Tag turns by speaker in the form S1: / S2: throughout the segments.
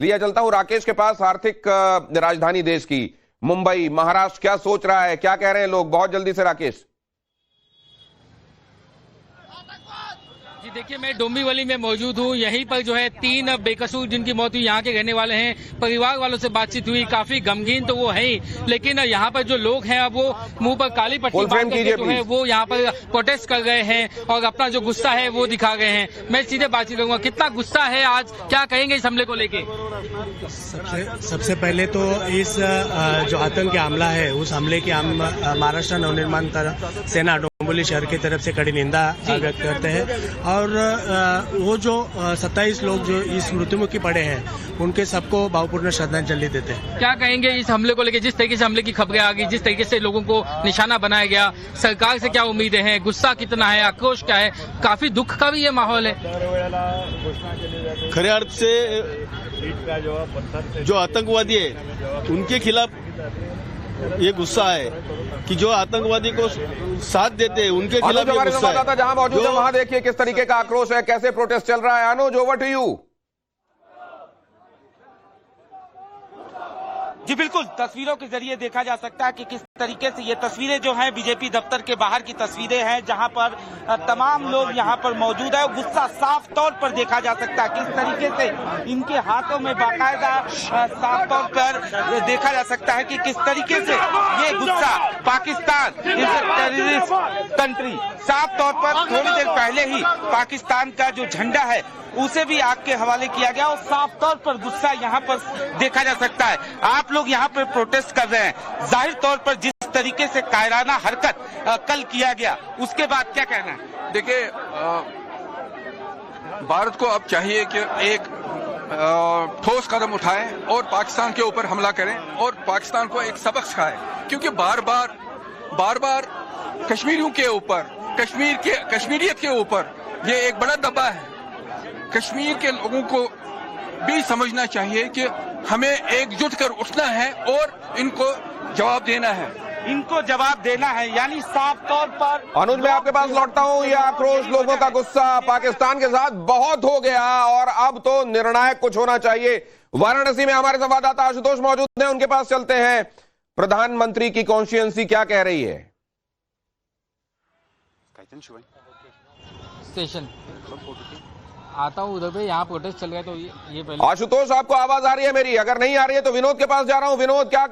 S1: लिया चलता हूं राकेश के पास, आर्थिक राजधानी देश की मुंबई, महाराष्ट्र क्या सोच रहा है, क्या कह रहे हैं लोग? बहुत जल्दी से राकेश।
S2: जी देखिए, मैं डोंबिवली में मौजूद हूँ। यहीं पर जो है 3 बेकसूर जिनकी मौत हुई यहाँ के रहने वाले हैं। परिवार वालों से बातचीत हुई, काफी गमगीन तो वो है ही, लेकिन यहाँ पर जो लोग हैं अब वो मुंह पर काली पट्टी बांध के जो है वो यहाँ पर प्रोटेस्ट कर गए हैं और अपना जो गुस्सा है वो दिखा गए हैं। मैं सीधे बातचीत करूंगा, कितना गुस्सा है आज, क्या कहेंगे इस हमले को लेके?
S3: सबसे पहले तो इस जो आतंकी हमला है उस हमले की हम महाराष्ट्र नवनिर्माण सेना डोंबिवली शहर की तरफ से कड़ी निंदा व्यक्त करते हैं। और वो जो 27 लोग जो इस मृत्युमुखी पड़े हैं उनके सबको भावपूर्ण श्रद्धांजलि देते हैं।
S2: क्या कहेंगे इस हमले को लेकर, जिस तरीके से हमले की खबरें आ गई, जिस तरीके से लोगों को निशाना बनाया गया, सरकार से क्या उम्मीदें हैं, गुस्सा कितना है, आक्रोश क्या है? काफी दुख का भी ये माहौल है।
S4: खरे अर्थ से जो आतंकवादी है उनके खिलाफ ये गुस्सा है कि जो आतंकवादी को साथ देते हैं उनके खिलाफ ये गुस्सा है।
S1: जहां मौजूद है वहां देखिए किस तरीके का आक्रोश है, कैसे प्रोटेस्ट चल रहा है। अनुज, ओवर टू यू।
S5: जी बिल्कुल, तस्वीरों के जरिए देखा जा सकता है कि किस तरीके से ये तस्वीरें जो हैं बीजेपी दफ्तर के बाहर की तस्वीरें हैं, जहां पर तमाम लोग यहां पर मौजूद है। गुस्सा साफ तौर पर देखा जा सकता है, किस तरीके से इनके हाथों में बाकायदा साफ तौर पर देखा जा सकता है कि किस तरीके से ये गुस्सा पाकिस्तान इज टेररिस्ट कंट्री, साफ तौर पर थोड़ी देर पहले ही पाकिस्तान का जो झंडा है उसे भी आग के हवाले किया गया और साफ तौर पर गुस्सा यहाँ पर देखा जा सकता है। आप लोग यहाँ पर प्रोटेस्ट कर रहे हैं, जाहिर तौर पर जिस तरीके से कायराना हरकत कल किया गया उसके बाद क्या कहना है?
S6: देखिए, भारत को अब चाहिए कि एक ठोस कदम उठाए और पाकिस्तान के ऊपर हमला करें और पाकिस्तान को एक सबक सिखाए, क्योंकि बार बार कश्मीरियों के ऊपर, कश्मीरियत के ऊपर ये एक बड़ा दबाव है। कश्मीर के लोगों को भी समझना चाहिए कि हमें एकजुट कर उठना है और इनको जवाब देना है,
S5: इनको जवाब देना है। यानी साफ तौर पर
S1: अनुज, मैं आपके पास लौटता हूं। यह आक्रोश, लोगों का गुस्सा पाकिस्तान के साथ बहुत हो गया और अब तो निर्णायक कुछ होना चाहिए। वाराणसी में हमारे संवाददाता आशुतोष मौजूद हैं, उनके पास चलते हैं। प्रधानमंत्री की कॉन्स्टिट्यूएंसी क्या कह रही है?
S2: स्टेशन आता हूँ उधर पे, यहाँ प्रोटेस्ट चल रहा है तो ये पहले।
S1: आशुतोष, आपको आवाज आ रही है मेरी? अगर नहीं आ रही है तो विनोद के पास जा रहा हूं। विनोद, क्या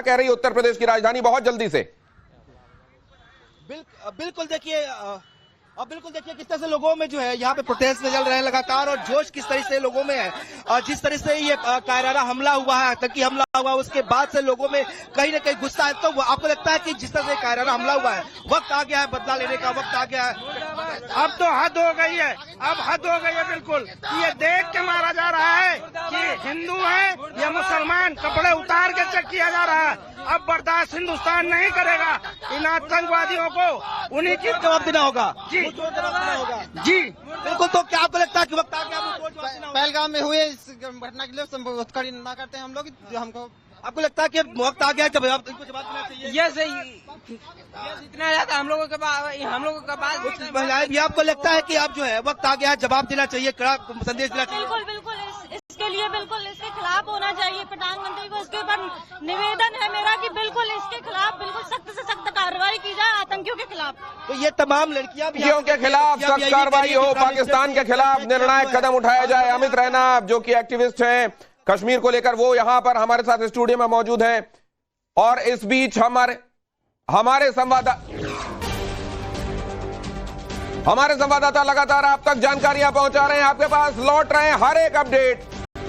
S1: कह रही है उत्तर प्रदेश की राजधानी, बहुत जल्दी से?
S7: बिल्कुल देखिए, किस तरह से लोगों में जो है यहाँ पे प्रोटेस्ट चल रहे हैं लगातार, और जोश किस तरह से लोगों में है। और जिस तरह से ये कायराना हमला हुआ है, आतंकी हमला हुआ, उसके बाद से लोगों में कहीं न कहीं गुस्सा है। तो आपको लगता है कि जिस तरह से कायराना हमला हुआ है, वक्त आ गया है बदला लेने का, वक्त आ गया है?
S8: अब तो हद हो गई है, अब हद हो गई है बिल्कुल। ये देख के मारा जा रहा है कि हिंदू है या मुसलमान, कपड़े उतार के चेक किया जा रहा है। अब बर्दाश्त हिंदुस्तान नहीं करेगा इन आतंकवादियों को, उन्हीं की
S7: जवाब देना होगा।
S8: जी
S7: बिल्कुल। तो क्या आपको लगता है कि वक्त आ गया?
S9: पहलगाम में हुए इस घटना के लिए कड़ी निंदा करते हैं हम लोग। जो हमको
S7: आपको लगता है कि वक्त आ गया जब इनको जवाब देना चाहिए?
S9: ये सही इतना ज्यादा हम लोगों के पास
S7: महिलाएं भी, आपको लगता है कि अब जो है वक्त आ गया है, जवाब देना चाहिए, कड़ा संदेश देना चाहिए?
S10: बिल्कुल इसके लिए बिल्कुल इसके खिलाफ होना चाहिए। प्रधानमंत्री को इसके ऊपर निवेदन है मेरा कि बिल्कुल इसके खिलाफ बिल्कुल सख्त से सख्त कार्रवाई की जाए आतंकियों के खिलाफ।
S7: तो ये तमाम लड़कियां
S1: के खिलाफ सख्त कार्रवाई हो, पाकिस्तान के खिलाफ निर्णायक कदम उठाया जाए। अमित रैना जो कि एक्टिविस्ट हैं कश्मीर को लेकर, वो यहां पर हमारे साथ स्टूडियो में मौजूद हैं। और इस बीच हमारे संवाददाता लगातार आप तक जानकारियां पहुंचा रहे हैं, आपके पास लौट रहे हैं हर एक अपडेट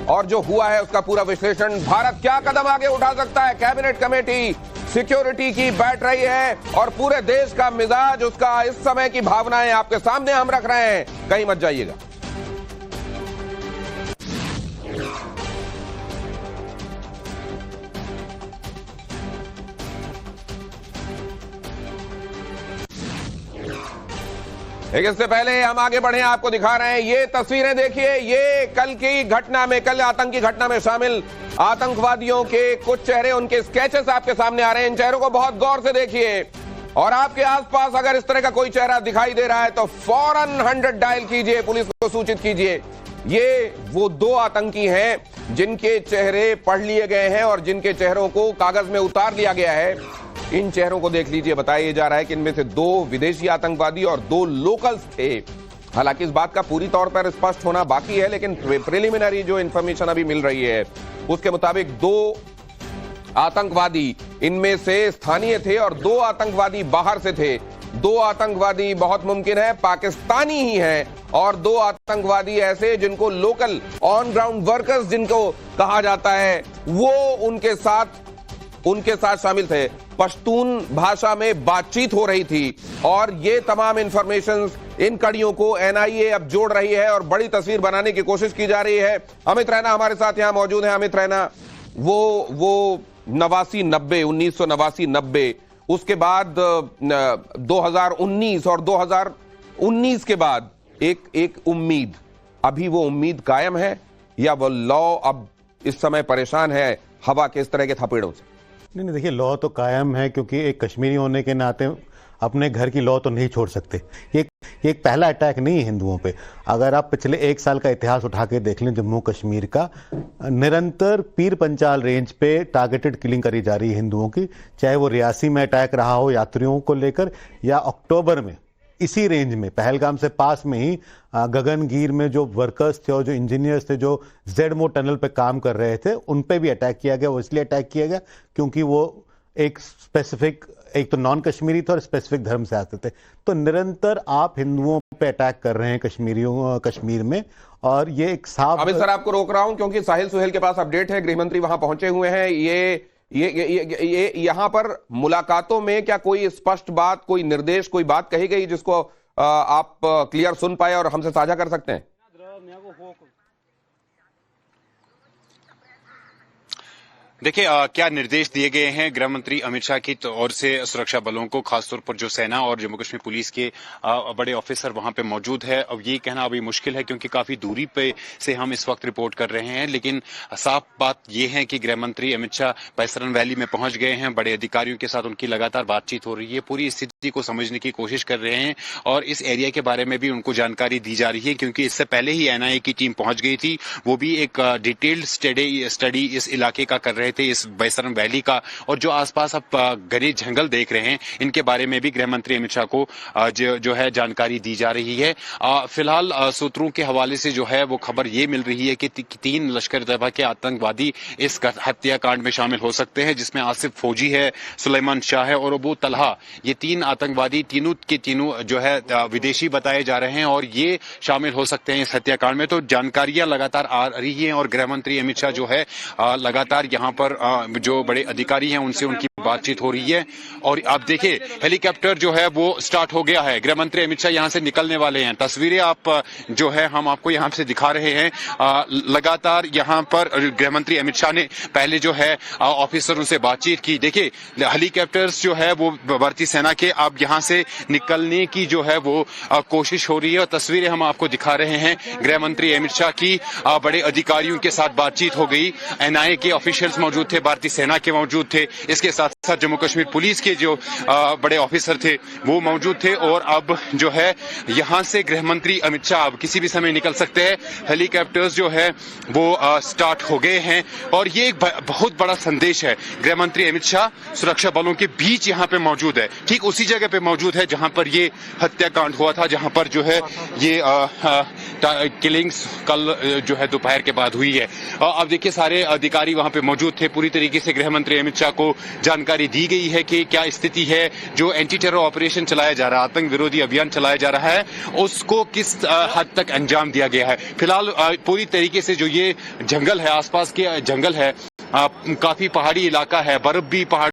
S1: और जो हुआ है उसका पूरा विश्लेषण। भारत क्या कदम आगे उठा सकता है? कैबिनेट कमेटी सिक्योरिटी की बैठ रही है और पूरे देश का मिजाज, उसका इस समय की भावनाएं आपके सामने हम रख रहे हैं, कहीं मत जाइएगा। लेकिन इससे पहले हम आगे बढ़े, आपको दिखा रहे हैं ये तस्वीरें। देखिए, ये कल आतंकी घटना में शामिल आतंकवादियों के कुछ चेहरे, उनके स्केचेस आपके सामने आ रहे हैं। इन चेहरों को बहुत गौर से देखिए और आपके आसपास अगर इस तरह का कोई चेहरा दिखाई दे रहा है तो फौरन 100 डायल कीजिए, पुलिस को सूचित कीजिए। ये वो दो आतंकी हैं जिनके चेहरे पढ़ लिए गए हैं और जिनके चेहरों को कागज में उतार लिया गया है। इन चेहरों को देख लीजिए, बताया जा रहा है कि इनमें से 2 विदेशी आतंकवादी और 2 लोकल्स थे। हालांकि इस बात का पूरी तौर पर स्पष्ट होना बाकी है, लेकिन प्रिलिमिनरी जो इंफॉर्मेशन अभी मिल रही है उसके मुताबिक 2 आतंकवादी इनमें से स्थानीय थे और 2 आतंकवादी बाहर से थे। 2 आतंकवादी बहुत मुमकिन है पाकिस्तानी ही हैं और 2 आतंकवादी ऐसे जिनको लोकल ऑन ग्राउंड वर्कर्स जिनको कहा जाता है वो उनके साथ शामिल थे। पश्तून भाषा में बातचीत हो रही थी और ये तमाम इंफॉर्मेशन इन कड़ियों को एनआईए अब जोड़ रही है और बड़ी तस्वीर बनाने की कोशिश की जा रही है। अमित रैना हमारे साथ यहां मौजूद है। अमित रैना, वो 1989 उसके बाद 2019 और 2019 के बाद एक उम्मीद, अभी वो उम्मीद कायम है या वो लॉ अब इस समय परेशान है हवा के इस तरह के थपेड़ों से?
S11: नहीं, देखिए, लॉ तो कायम है क्योंकि एक कश्मीरी होने के नाते अपने घर की लॉ तो नहीं छोड़ सकते। ये एक पहला अटैक नहीं है हिंदुओं पे। अगर आप पिछले 1 साल का इतिहास उठा के देख लें जम्मू कश्मीर का, निरंतर पीर पंचाल रेंज पे टारगेटेड किलिंग करी जा रही है हिंदुओं की, चाहे वो रियासी में अटैक रहा हो यात्रियों को लेकर या अक्टूबर में इसी रेंज में पहलगाम से पास में ही गगनगीर में जो वर्कर्स थे और जो इंजीनियर्स थे जो जेडमो टनल पे काम कर रहे थे उन पे भी अटैक किया गया। वो इसलिए अटैक किया गया क्योंकि वो एक स्पेसिफिक, एक तो नॉन कश्मीरी थे और स्पेसिफिक धर्म से आते थे। तो निरंतर आप हिंदुओं पे अटैक कर रहे हैं कश्मीर में, और ये एक साफ।
S1: अमित सर, आपको रोक रहा हूं क्योंकि साहिल सुहेल के पास अपडेट है, गृहमंत्री वहां पहुंचे हुए हैं। ये यहां पर मुलाकातों में क्या कोई स्पष्ट बात, कोई निर्देश, कोई बात कही गई जिसको आप क्लियर सुन पाए और हमसे साझा कर सकते हैं?
S12: देखिए, क्या निर्देश दिए गए हैं गृह मंत्री अमित शाह की ओर से सुरक्षा बलों को, खासतौर पर जो सेना और जम्मू कश्मीर पुलिस के बड़े ऑफिसर वहां पे मौजूद है। अब ये कहना अभी मुश्किल है क्योंकि काफी दूरी पे से हम इस वक्त रिपोर्ट कर रहे हैं, लेकिन साफ बात यह है कि गृह मंत्री अमित शाह बैसरन वैली में पहुंच गए हैं। बड़े अधिकारियों के साथ उनकी लगातार बातचीत हो रही है, पूरी स्थिति को समझने की कोशिश कर रहे हैं और इस एरिया के बारे में भी उनको जानकारी दी जा रही है क्योंकि इससे पहले ही एनआईए की टीम पहुंच गई थी। वो भी एक डिटेल्ड स्टडी इस इलाके का कर रहे थे, इस बैसरन वैली का, और जो आसपास आप घने जंगल देख रहे हैं इनके बारे में भी गृह मंत्री अमित शाह को जो है जानकारी दी जा रही है। फिलहाल सूत्रों के हवाले से जो है वो खबर ये मिल रही है कि 3 लश्कर तैयबा के आतंकवादी इस हत्याकांड में शामिल हो सकते हैं, जिसमें आसिफ फौजी है, सुलेमान शाह है और अबू तलहा। ये 3 आतंकवादी तीनों के तीनों जो है विदेशी बताए जा रहे हैं और ये शामिल हो सकते हैं इस हत्याकांड में। तो जानकारियां लगातार आ रही हैं और गृह मंत्री अमित शाह जो है लगातार यहाँ पर जो बड़े अधिकारी हैं उनसे उनकी बातचीत हो रही है। और आप देखिए, हेलीकॉप्टर जो है वो स्टार्ट हो गया है, गृह मंत्री अमित शाह यहाँ से निकलने वाले हैं। तस्वीरें आप जो है हम आपको यहाँ से दिखा रहे हैं। लगातार यहाँ पर गृह मंत्री अमित शाह ने पहले जो है ऑफिसरों से बातचीत की। देखिए, हेलीकॉप्टर्स जो है वो भारतीय सेना के अब यहाँ से निकलने की जो है वो कोशिश हो रही है और तस्वीरें हम आपको दिखा रहे हैं। गृह मंत्री अमित शाह की बड़े अधिकारियों के साथ बातचीत हो गई, एनआईए के ऑफिशियल्स मौजूद थे, भारतीय सेना के मौजूद थे, इसके साथ साथ जम्मू कश्मीर पुलिस के जो बड़े ऑफिसर थे वो मौजूद थे। और अब जो है यहाँ से गृह मंत्री अमित शाह अब किसी भी समय निकल सकते हैं। हेलीकॉप्टर्स जो है वो स्टार्ट हो गए हैं और ये एक बहुत बड़ा संदेश है। गृह मंत्री अमित शाह सुरक्षा बलों के बीच यहाँ पे मौजूद है, ठीक उसी जगह पे मौजूद है जहां पर ये हत्याकांड हुआ था, जहां पर जो है ये किलिंग्स कल जो है दोपहर के बाद हुई है। अब देखिए, सारे अधिकारी वहां पे मौजूद थे। पूरी तरीके से गृह मंत्री अमित शाह को जानकारी दी गई है कि क्या स्थिति है, जो एंटी टेरर ऑपरेशन चलाया जा रहा है, आतंक विरोधी अभियान चलाया जा रहा है, उसको किस हद तक अंजाम दिया गया है। फिलहाल पूरी तरीके से जो ये जंगल है, आसपास के जंगल है, काफी पहाड़ी इलाका है, बर्फ भी पहाड़